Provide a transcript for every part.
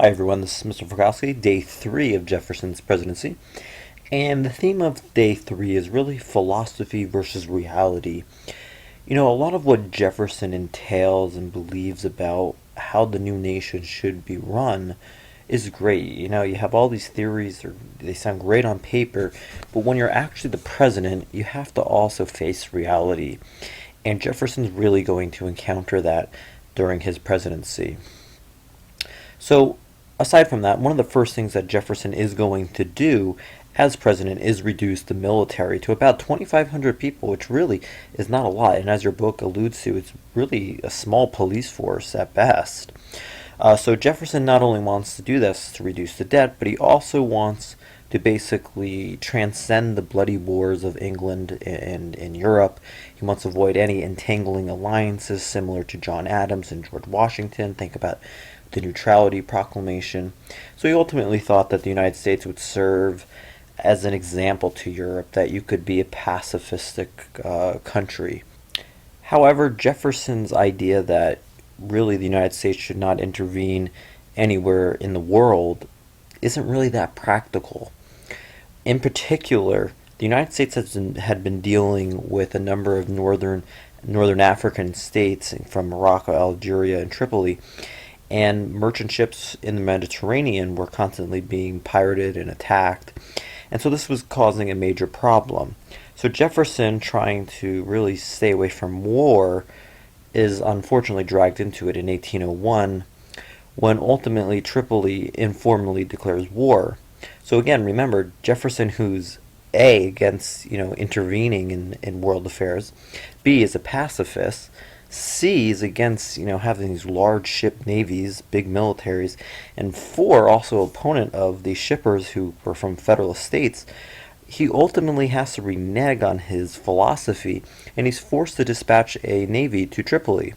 Hi everyone, this is Mr. Frokowski, day 3 of Jefferson's presidency. And the theme of day 3 is really philosophy versus reality. A lot of what Jefferson entails and believes about how the new nation should be run is great. You have all these theories, they sound great on paper, but when you're actually the president, you have to also face reality. And Jefferson's really going to encounter that during his presidency. So, aside from that, one of the first things that Jefferson is going to do as president is reduce the military to about 2,500 people, which really is not a lot. And as your book alludes to, it's really a small police force at best. So Jefferson not only wants to do this to reduce the debt, but he also wants to basically transcend the bloody wars of England and in Europe. He wants to avoid any entangling alliances similar to John Adams and George Washington. Think about the Neutrality Proclamation. So he ultimately thought that the United States would serve as an example to Europe that you could be a pacifistic country. However, Jefferson's idea that really the United States should not intervene anywhere in the world isn't really that practical. In particular, the United States had been dealing with a number of northern African states from Morocco, Algeria, and Tripoli, and merchant ships in the Mediterranean were constantly being pirated and attacked. And so this was causing a major problem. So Jefferson, trying to really stay away from war, is unfortunately dragged into it in 1801 when ultimately Tripoli informally declares war. So again, remember, Jefferson, who's A, against intervening in world affairs, B, is a pacifist, C is against having these large ship navies, big militaries, and 4, also opponent of the shippers who were from Federalist states. He ultimately has to renege on his philosophy, and he's forced to dispatch a navy to Tripoli.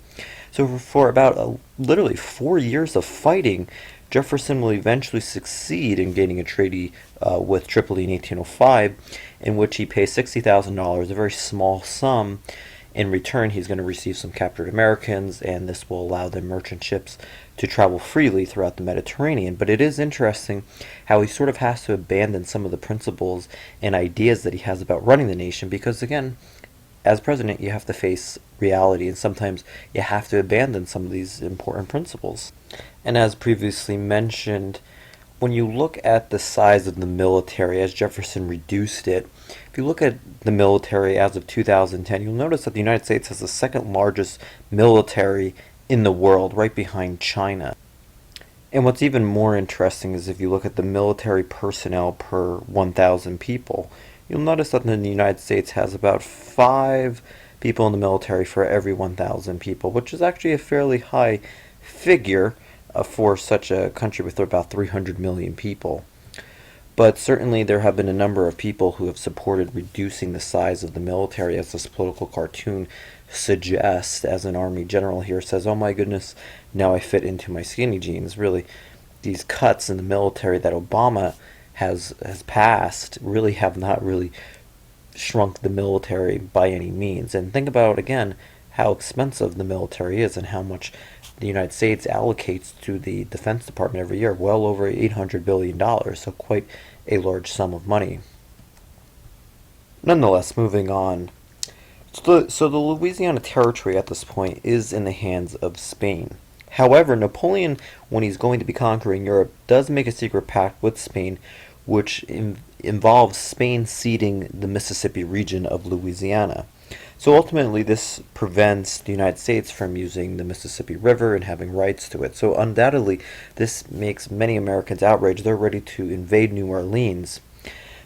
So for about literally 4 years of fighting, Jefferson will eventually succeed in gaining a treaty with Tripoli in 1805, in which he pays $60,000, a very small sum. In return, he's going to receive some captured Americans, and this will allow the merchant ships to travel freely throughout the Mediterranean. But it is interesting how he sort of has to abandon some of the principles and ideas that he has about running the nation, because again, as president, you have to face reality, and sometimes you have to abandon some of these important principles. And as previously mentioned, when you look at the size of the military as Jefferson reduced it, if you look at the military as of 2010, you'll notice that the United States has the second largest military in the world, right behind China. And what's even more interesting is if you look at the military personnel per 1,000 people, you'll notice that the United States has about 5 people in the military for every 1,000 people, which is actually a fairly high figure for such a country with about 300 million people. But certainly there have been a number of people who have supported reducing the size of the military, as this political cartoon suggests, as an army general here says, oh my goodness, now I fit into my skinny jeans. Really, these cuts in the military that Obama has passed really have not really shrunk the military by any means. And think about, again, how expensive the military is and how much the United States allocates to the Defense Department every year, well over $800 billion, so quite a large sum of money. Nonetheless, moving on. So the Louisiana Territory at this point is in the hands of Spain. However, Napoleon, when he's going to be conquering Europe, does make a secret pact with Spain, which involves Spain ceding the Mississippi region of Louisiana. So ultimately, this prevents the United States from using the Mississippi River and having rights to it. So undoubtedly, this makes many Americans outraged. They're ready to invade New Orleans.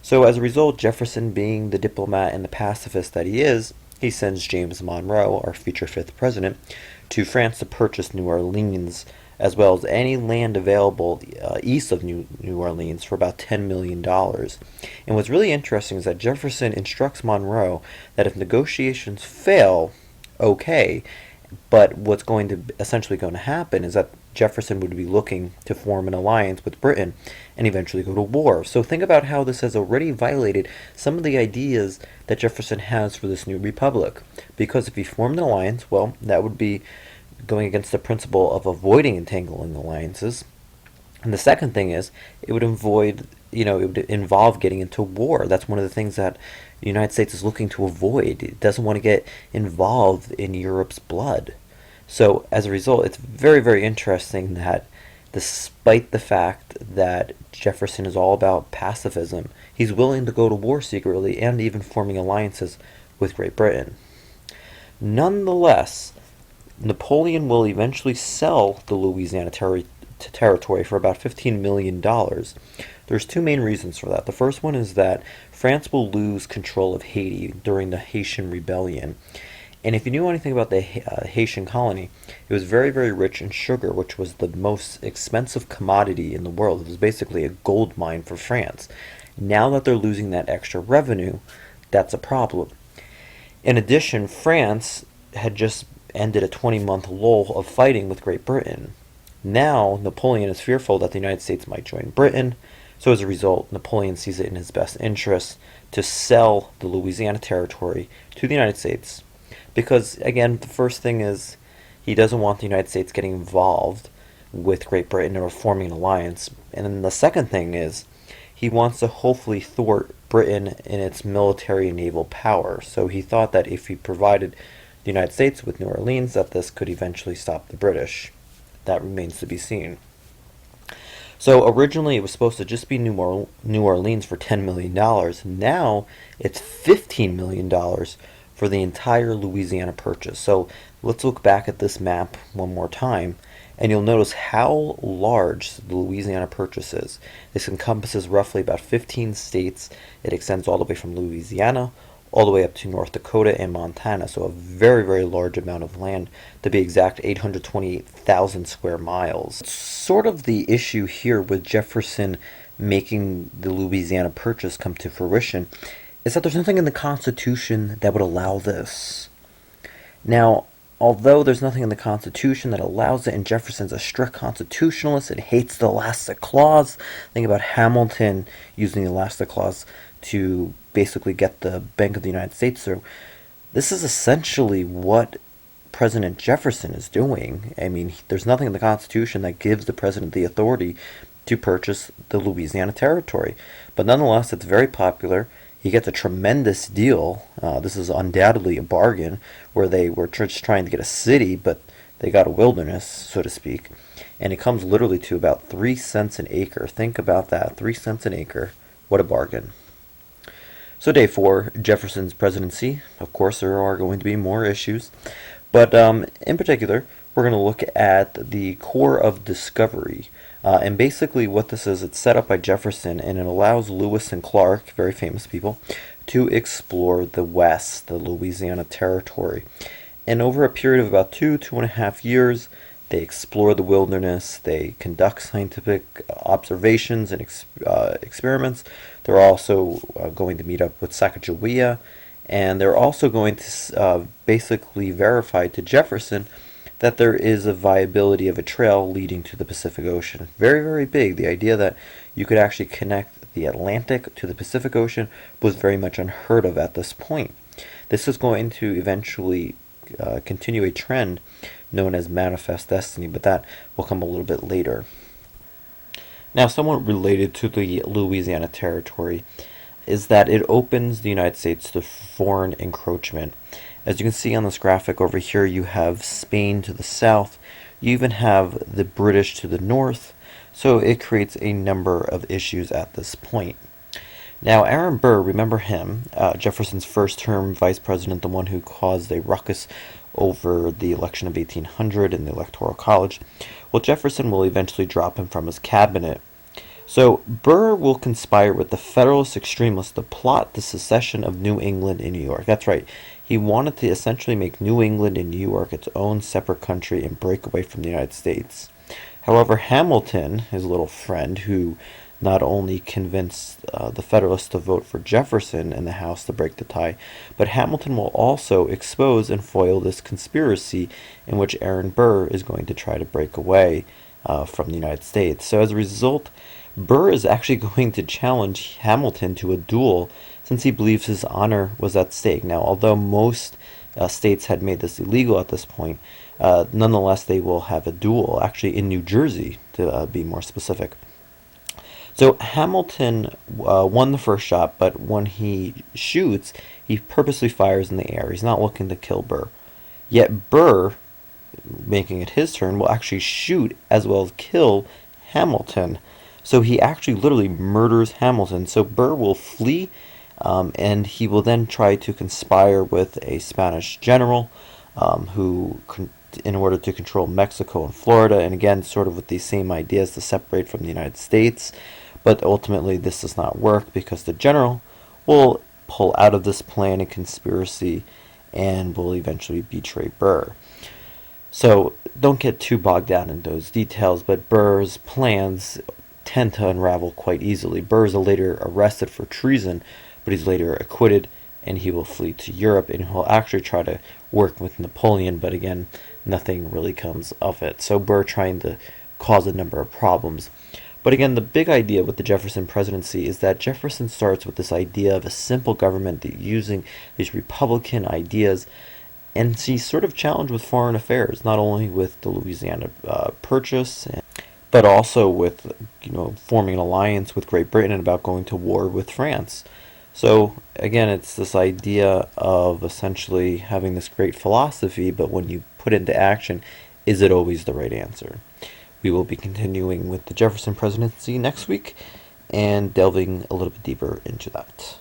So as a result, Jefferson, being the diplomat and the pacifist that he is, he sends James Monroe, our future 5th president, to France to purchase New Orleans, as well as any land available east of New Orleans for about $10 million. And what's really interesting is that Jefferson instructs Monroe that if negotiations fail, okay, but what's essentially going to happen is that Jefferson would be looking to form an alliance with Britain and eventually go to war. So think about how this has already violated some of the ideas that Jefferson has for this new republic. Because if he formed an alliance, well, that would be going against the principle of avoiding entangling alliances. And the second thing is it would avoid, it would involve getting into war. That's one of the things that the United States is looking to avoid. It doesn't want to get involved in Europe's blood. So as a result, it's very, very interesting that despite the fact that Jefferson is all about pacifism, he's willing to go to war secretly and even forming alliances with Great Britain. Nonetheless, Napoleon will eventually sell the Louisiana territory for about $15 million. There's two main reasons for that. The first one is that France will lose control of Haiti during the Haitian Rebellion. And if you knew anything about the Haitian colony, it was very, very rich in sugar, which was the most expensive commodity in the world. It was basically a gold mine for France. Now that they're losing that extra revenue, that's a problem. In addition, France had just ended a 20-month lull of fighting with Great Britain. Now, Napoleon is fearful that the United States might join Britain, so as a result, Napoleon sees it in his best interest to sell the Louisiana territory to the United States. Because, again, the first thing is he doesn't want the United States getting involved with Great Britain or forming an alliance. And then the second thing is he wants to hopefully thwart Britain in its military and naval power. So he thought that if he provided the United States with New Orleans, that this could eventually stop the British. That remains to be seen. So originally it was supposed to just be New Orleans for $10 million. Now it's $15 million for the entire Louisiana purchase. So let's look back at this map one more time, and you'll notice how large the Louisiana purchase is. This encompasses roughly about 15 states. It extends all the way from Louisiana all the way up to North Dakota and Montana, so a very, very large amount of land, to be exact 828,000 square miles. Sort of the issue here with Jefferson making the Louisiana purchase come to fruition is that there's nothing in the Constitution that would allow this. Now, although there's nothing in the Constitution that allows it, and Jefferson's a strict constitutionalist and hates the elastic clause, think about Hamilton using the elastic clause to basically get the Bank of the United States through. This is essentially what President Jefferson is doing. I mean, there's nothing in the Constitution that gives the president the authority to purchase the Louisiana territory. But nonetheless, it's very popular. He gets a tremendous deal. This is undoubtedly a bargain where they were just trying to get a city, but they got a wilderness, so to speak. And it comes literally to about 3 cents an acre. Think about that, 3 cents an acre. What a bargain. So day 4, Jefferson's presidency. Of course, there are going to be more issues. But in particular, we're going to look at the core of discovery. And basically what this is, it's set up by Jefferson, and it allows Lewis and Clark, very famous people, to explore the West, the Louisiana territory. And over a period of about 2.5 years, they explore the wilderness, they conduct scientific observations and experiments. They're also going to meet up with Sacagawea, and they're also going to basically verify to Jefferson that there is a viability of a trail leading to the Pacific Ocean. Very, very big. The idea that you could actually connect the Atlantic to the Pacific Ocean was very much unheard of at this point. This is going to eventually continue a trend known as manifest destiny, but that will come a little bit later. Now, somewhat related to the Louisiana territory is that it opens the United States to foreign encroachment. As you can see on this graphic over here, you have Spain to the south, you even have the British to the north, so it creates a number of issues at this point. Now, Aaron Burr, remember him, Jefferson's first term vice president, the one who caused a ruckus over the election of 1800 in the Electoral College. Well, Jefferson will eventually drop him from his cabinet. So Burr will conspire with the Federalist extremists to plot the secession of New England and New York. That's right. He wanted to essentially make New England and New York its own separate country and break away from the United States. However, Hamilton, his little friend, who not only convinced the Federalists to vote for Jefferson in the House to break the tie, but Hamilton will also expose and foil this conspiracy in which Aaron Burr is going to try to break away from the United States. So as a result, Burr is actually going to challenge Hamilton to a duel since he believes his honor was at stake. Now, although most states had made this illegal at this point, Nonetheless, they will have a duel, actually in New Jersey, to be more specific. So Hamilton won the first shot, but when he shoots, he purposely fires in the air. He's not looking to kill Burr. Yet Burr, making it his turn, will actually shoot as well as kill Hamilton. So he actually literally murders Hamilton. So Burr will flee, and he will then try to conspire with a Spanish general in order to control Mexico and Florida, and again, sort of with these same ideas to separate from the United States. But ultimately, this does not work because the general will pull out of this plan and conspiracy and will eventually betray Burr. So don't get too bogged down in those details, but Burr's plans tend to unravel quite easily. Burr is later arrested for treason, but he's later acquitted, and he will flee to Europe, and he'll actually try to work with Napoleon, but again, nothing really comes of it. So Burr trying to cause a number of problems. But again, the big idea with the Jefferson presidency is that Jefferson starts with this idea of a simple government using these Republican ideas, and he's sort of challenged with foreign affairs, not only with the Louisiana Purchase, but also with forming an alliance with Great Britain and about going to war with France. So again, it's this idea of essentially having this great philosophy, but when you put it into action, is it always the right answer? We will be continuing with the Jefferson presidency next week and delving a little bit deeper into that.